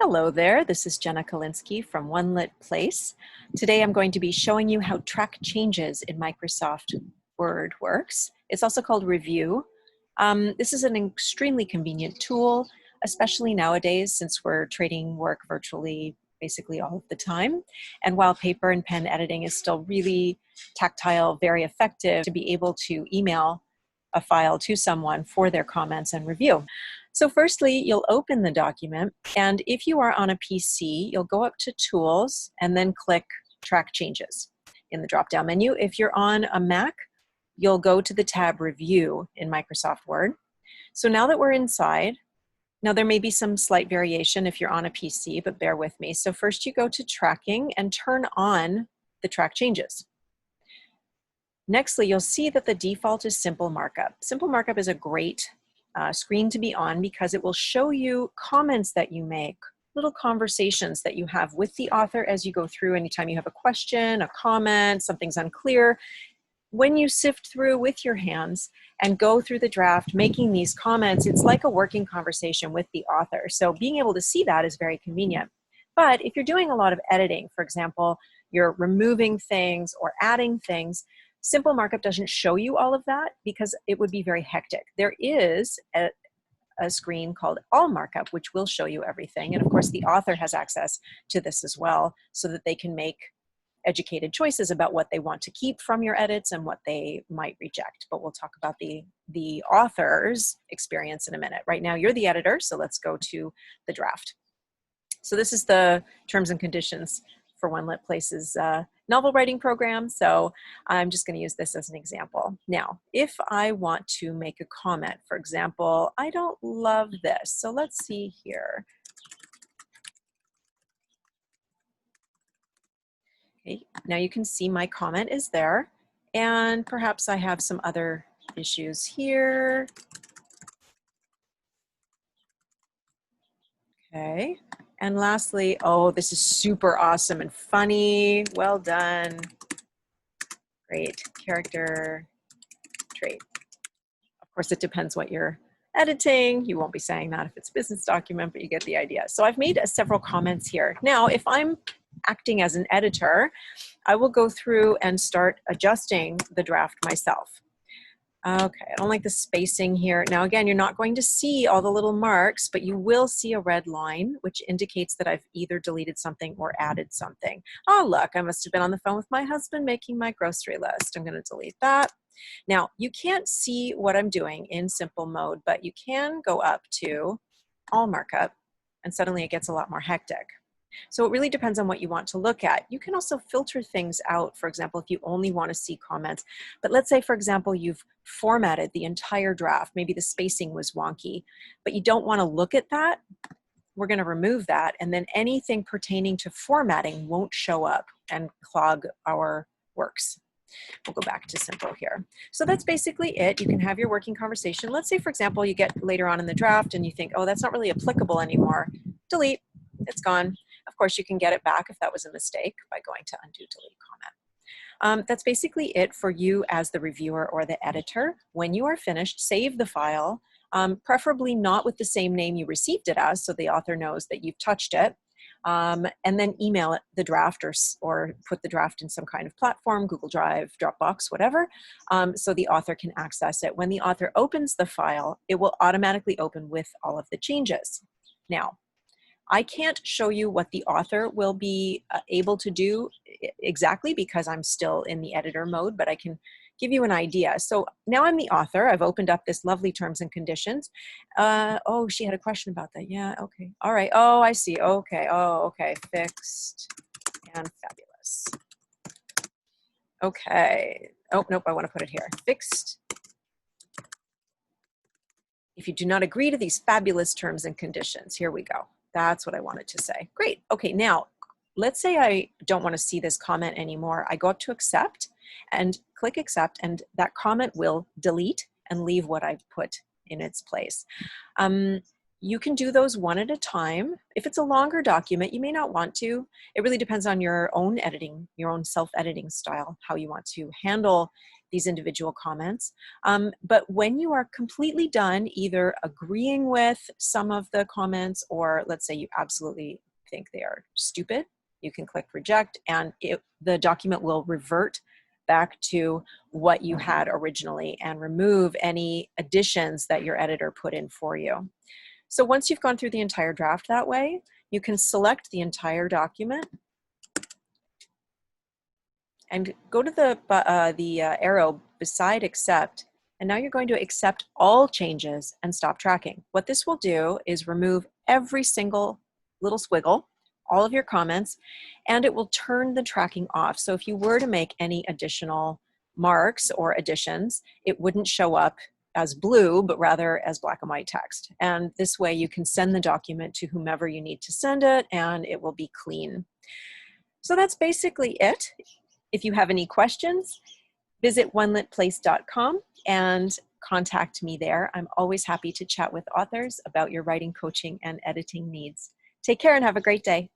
Hello there, this is Jenna Kalinsky from OneLit Place. Today I'm going to be showing you how track changes in Microsoft Word works. It's also called Review. This is an extremely convenient tool, especially nowadays since we're trading work virtually basically all of the time. And while paper and pen editing is still really tactile, very effective to be able to email a file to someone for their comments and review. So firstly, you'll open the document, and if you are on a PC, you'll go up to Tools and then click Track Changes in the drop-down menu. If you're on a Mac, you'll go to the tab Review in Microsoft Word. So now that we're inside, now there may be some slight variation if you're on a PC, but bear with me. So first you go to Tracking and turn on the Track Changes. Nextly, you'll see that the default is Simple Markup. Simple Markup is a great screen to be on because it will show you comments that you make, little conversations that you have with the author as you go through. Anytime you have a question, a comment, something's unclear, when you sift through with your hands and go through the draft, making these comments, it's like a working conversation with the author. So being able to see that is very convenient. But if you're doing a lot of editing, for example, you're removing things or adding things, Simple Markup doesn't show you all of that because it would be very hectic. There is a screen called All Markup, which will show you everything. And of course, the author has access to this as well so that they can make educated choices about what they want to keep from your edits and what they might reject. But we'll talk about the author's experience in a minute. Right now, you're the editor, so let's go to the draft. So this is the terms and conditions for OneLit Place's novel writing program. So I'm just going to use this as an example. Now, if I want to make a comment, for example, I don't love this. So let's see here. Okay, now you can see my comment is there, and perhaps I have some other issues here. Okay, and lastly, oh, this is super awesome and funny. Well done. Great character trait. Of course, it depends what you're editing. You won't be saying that if it's a business document, but you get the idea. So I've made several comments here. Now, if I'm acting as an editor, I will go through and start adjusting the draft myself. Okay, I don't like the spacing here. Now again, you're not going to see all the little marks, but you will see a red line, which indicates that I've either deleted something or added something. Oh, look, I must have been on the phone with my husband making my grocery list. I'm going to delete that. Now, you can't see what I'm doing in simple mode, but you can go up to All Markup, and suddenly it gets a lot more hectic. So it really depends on what you want to look at. You can also filter things out, for example, if you only want to see comments. But let's say, for example, you've formatted the entire draft. Maybe the spacing was wonky, but you don't want to look at that. We're going to remove that, and then anything pertaining to formatting won't show up and clog our works. We'll go back to simple here. So that's basically it. You can have your working conversation. Let's say, for example, you get later on in the draft and you think, oh, that's not really applicable anymore. Delete. It's gone. Of course, you can get it back if that was a mistake by going to undo, delete, comment. That's basically it for you as the reviewer or the editor. When you are finished, save the file, preferably not with the same name you received it as, so the author knows that you've touched it. And then email it, the draft, or put the draft in some kind of platform, Google Drive, Dropbox, whatever, so the author can access it. When the author opens the file, it will automatically open with all of the changes. Now, I can't show you what the author will be able to do exactly because I'm still in the editor mode, but I can give you an idea. So now I'm the author. I've opened up this lovely terms and conditions. Oh, she had a question about that. Yeah, okay. All right. Oh, I see. Okay. Oh, okay. Fixed and fabulous. Okay. Oh, nope. I want to put it here. Fixed. If you do not agree to these fabulous terms and conditions, here we go. That's what I wanted to say. Great. Okay, now let's say I don't want to see this comment anymore. I go up to accept and click accept, and that comment will delete and leave what I've put in its place. you can do those one at a time. If it's a longer document, you may not want to. It really depends on your own editing, your own self-editing style, how you want to handle these individual comments. But when you are completely done, either agreeing with some of the comments, or let's say you absolutely think they are stupid, you can click reject, and the document will revert back to what you had originally and remove any additions that your editor put in for you. So once you've gone through the entire draft that way, you can select the entire document and go to the arrow beside accept, and now you're going to accept all changes and stop tracking. What this will do is remove every single little squiggle, all of your comments, and it will turn the tracking off. So if you were to make any additional marks or additions, it wouldn't show up as blue, but rather as black and white text. And this way you can send the document to whomever you need to send it, and it will be clean. So that's basically it. If you have any questions, visit onelitplace.com and contact me there. I'm always happy to chat with authors about your writing, coaching, and editing needs. Take care and have a great day.